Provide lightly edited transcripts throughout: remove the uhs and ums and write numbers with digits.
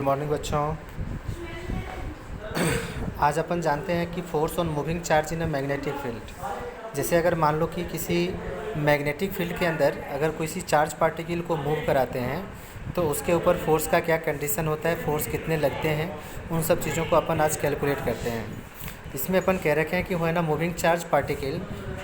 Good morning बच्चों। आज अपन जानते हैं कि force on moving charge in a magnetic field. जैसे अगर मान लो कि किसी मैग्नेटिक फील्ड के अंदर अगर किसी चार्ज पार्टिकल को मूव कराते हैं तो उसके ऊपर फोर्स का क्या कंडीशन होता है, फोर्स कितने लगते हैं, उन सब चीज़ों को अपन आज कैलकुलेट करते हैं। इसमें अपन कह रखे हैं कि when a moving charge particle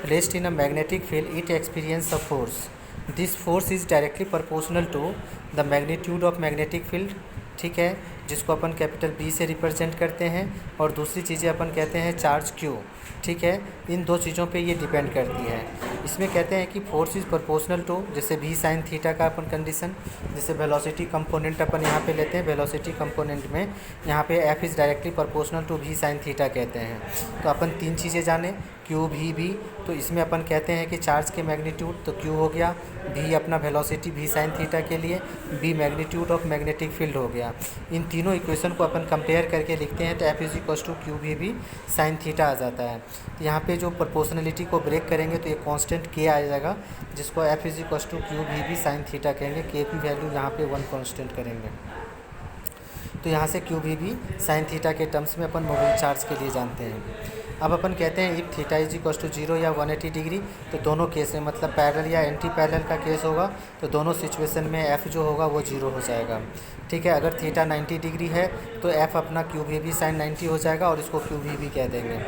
placed in a magnetic field it experience a force. This force is directly proportional to the magnitude of magnetic field. ठीक है, जिसको अपन कैपिटल बी से रिप्रेजेंट करते हैं। और दूसरी चीज़ें अपन कहते हैं चार्ज क्यू। ठीक है, इन दो चीज़ों पे ये डिपेंड करती है। इसमें कहते हैं कि फोर्स इज़ प्रोपोर्शनल टू, जैसे वी साइन थीटा का अपन कंडीशन, जैसे वेलोसिटी कंपोनेंट अपन यहाँ पे लेते हैं। वेलोसिटी कंपोनेंट में यहाँ पे F is directly proportional to v sine theta कहते हैं। तो अपन तीन चीज़ें जाने, क्यू भी बी। तो इसमें अपन कहते हैं कि चार्ज के मैग्नीट्यूड तो क्यू हो गया, भी अपना वेलोसिटी वी साइन थीटा के लिए, B magnitude of magnetic field हो गया। इन तीनों इक्वेशन को अपन कंपेयर करके लिखते हैं तो F is equal to q B sine theta आ जाता है। तो यहाँ पे जो प्रोपोर्शनलिटी को ब्रेक करेंगे तो ये कांस्टेंट के आ जाएगा, जिसको F is equal to q B sine theta कहेंगे। के की वैल्यू यहाँ पे 1 कांस्टेंट करेंगे। तो यहाँ से क्यू भी साइन थीटा के टर्म्स में अपन मूविंग चार्ज के लिए जानते हैं। अब अपन कहते हैं if theta is equal to 0 या 180 डिग्री, तो दोनों केस में मतलब पैरेलल या एंटी पैरेलल का केस होगा तो दोनों सिचुएशन में एफ़ जो होगा वो 0 हो जाएगा। ठीक है, अगर थीटा 90 डिग्री है तो एफ़ अपना क्यू भी साइन 90 हो जाएगा और इसको क्यू भी कह देंगे।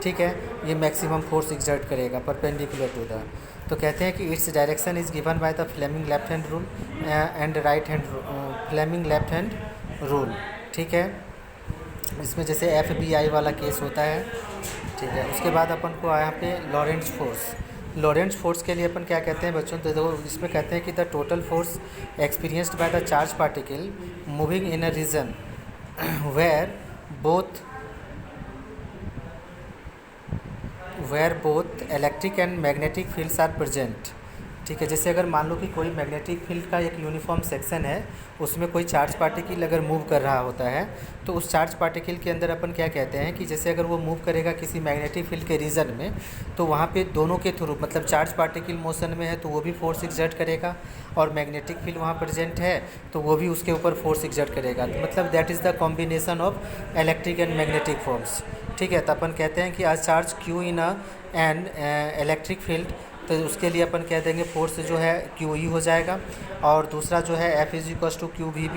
ठीक है, ये मैक्सिमम फोर्स एग्जर्ट करेगा परपेंडिकुलर टू द। तो कहते हैं कि it's direction is given by the Fleming left hand rule and right hand Fleming left hand rule. ठीक है, इसमें जैसे एफ बी आई वाला केस होता है। ठीक है, उसके बाद अपन को यहाँ पे लॉरेंट्ज फोर्स। लॉरेंट्ज फोर्स के लिए अपन क्या कहते हैं बच्चों, तो देखो इसमें कहते हैं कि the total force experienced by the charge particle moving in a region both where both electric and magnetic fields are present. ठीक है, जैसे अगर मान लो कि कोई मैग्नेटिक फील्ड का एक यूनिफॉर्म सेक्शन है, उसमें कोई चार्ज पार्टिकल अगर मूव कर रहा होता है तो उस चार्ज पार्टिकल के अंदर अपन क्या कहते हैं कि जैसे अगर वो मूव करेगा किसी मैग्नेटिक फील्ड के रीजन में तो वहाँ पे दोनों के थ्रू, मतलब चार्ज पार्टिकल मोशन में है तो वो भी फोर्स एग्जर्ट करेगा, और मैग्नेटिक फील्ड वहाँ प्रेजेंट है तो वो भी उसके ऊपर फोर्स एग्जर्ट करेगा। तो मतलब that is the combination of electric and magnetic force. ठीक है, तो अपन कहते हैं कि आज charge Q in and electric field, तो उसके लिए अपन कह देंगे फोर्स जो है क्यू ई हो जाएगा। और दूसरा जो है F is equal to q B,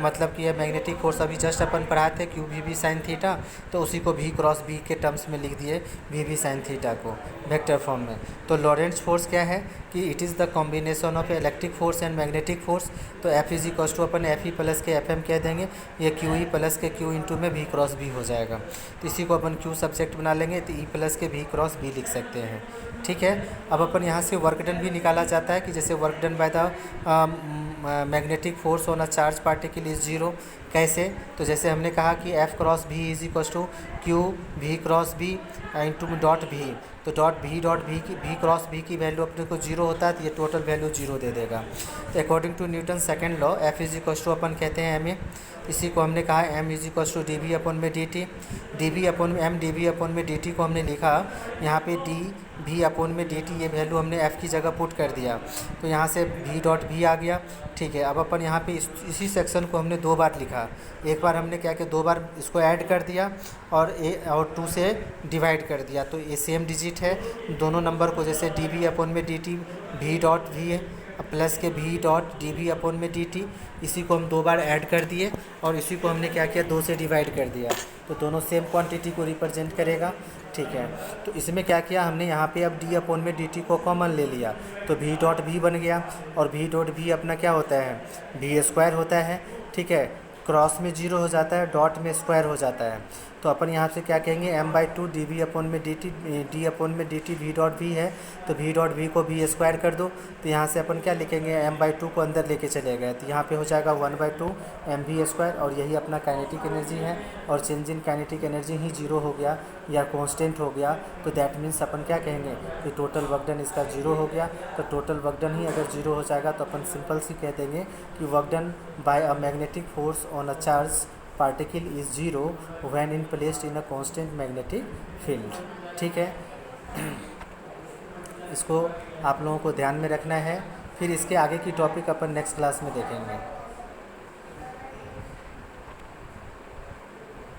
मतलब कि यह मैग्नेटिक फोर्स अभी जस्ट अपन पढ़ाए थे क्यू भी साइन थीटा, तो उसी को भी क्रॉस बी के टर्म्स में लिख दिए भी साइन थीटा को वेक्टर फॉर्म में। तो लॉरेंट्ज फोर्स क्या है कि it is the combination of electric force and magnetic force. तो एफ इज इक्वल टू अपन एफ ई प्लस के एफ एम कह देंगे, ये क्यू ई प्लस के क्यू इंटू में भी क्रॉस बी हो जाएगा। तो इसी को अपन क्यू सब्जेक्ट बना लेंगे तो ई प्लस के भी क्रॉस बी लिख सकते हैं। ठीक है, अब अपन यहाँ से वर्क डन भी निकाला जाता है कि जैसे work done by the magnetic force on a charge particle is 0। कैसे, तो जैसे हमने कहा कि एफ क्रॉस भी इज इक्वल टू क्यू भी क्रॉस बी इंटू डॉट भी। तो डॉट भी की भी क्रॉस बी की वैल्यू अपने को 0 होता है तो ये टोटल वैल्यू 0 दे देगा। तो according to Newton second law F is equal to अपन कहते हैं एम ए, इसी को हमने कहा M is equal to D B अपन में डी टी, डी बी अपन एम डी बी अपन में डी टी को हमने लिखा यहाँ पे डी भी अपन में डी टी, ये वैल्यू हमने एफ़ की जगह पुट कर दिया तो यहाँ से भी डॉट भी आ गया। ठीक है, अब अपन यहाँ पे इसी सेक्शन को हमने 2 बार लिखा। एक बार हमने क्या किया, 2 बार इसको ऐड कर दिया और 2 से डिवाइड कर दिया, तो ये सेम डिजिट है दोनों नंबर को, जैसे डी बी अपन में डी टी भी डॉट भी है प्लस के भी डॉट डी बी अपन में डी टी, इसी को हम 2 बार ऐड कर दिए और इसी को हमने क्या किया 2 से डिवाइड कर दिया, तो दोनों सेम क्वांटिटी को रिप्रेजेंट करेगा। ठीक है, तो इसमें क्या किया हमने यहाँ पे अब डी अपन में डी टी को कॉमन ले लिया तो भी डॉट भी बन गया, और भी डॉट भी अपना क्या होता है भी स्क्वायर होता है। ठीक है, क्रॉस में 0 हो जाता है, डॉट में स्क्वायर हो जाता है, तो अपन यहाँ से क्या कहेंगे m/2 डी बी अपन में डी टी, डी अपन में डी टी वी डॉट भी है तो वी डॉट भी को भी स्क्वायर कर दो, तो यहाँ से अपन क्या लिखेंगे m/2 को अंदर लेके चले गए तो यहाँ पे हो जाएगा 1/2 एम वी स्क्वायर, और यही अपना काइनेटिक एनर्जी है, और चेंज इन काइनेटिक एनर्जी ही 0 हो गया या कांस्टेंट हो गया, तो दैट मीन्स अपन क्या कहेंगे कि टोटल वर्क डन इसका 0 हो गया। तो टोटल वर्क डन ही अगर 0 हो जाएगा तो अपन सिंपल सी कह देंगे कि work done by a magnetic force on a charge particle is 0 when in placed in a constant magnetic field। ठीक है, इसको आप लोगों को ध्यान में रखना है, फिर इसके आगे की टॉपिक अपन नेक्स्ट क्लास में देखेंगे।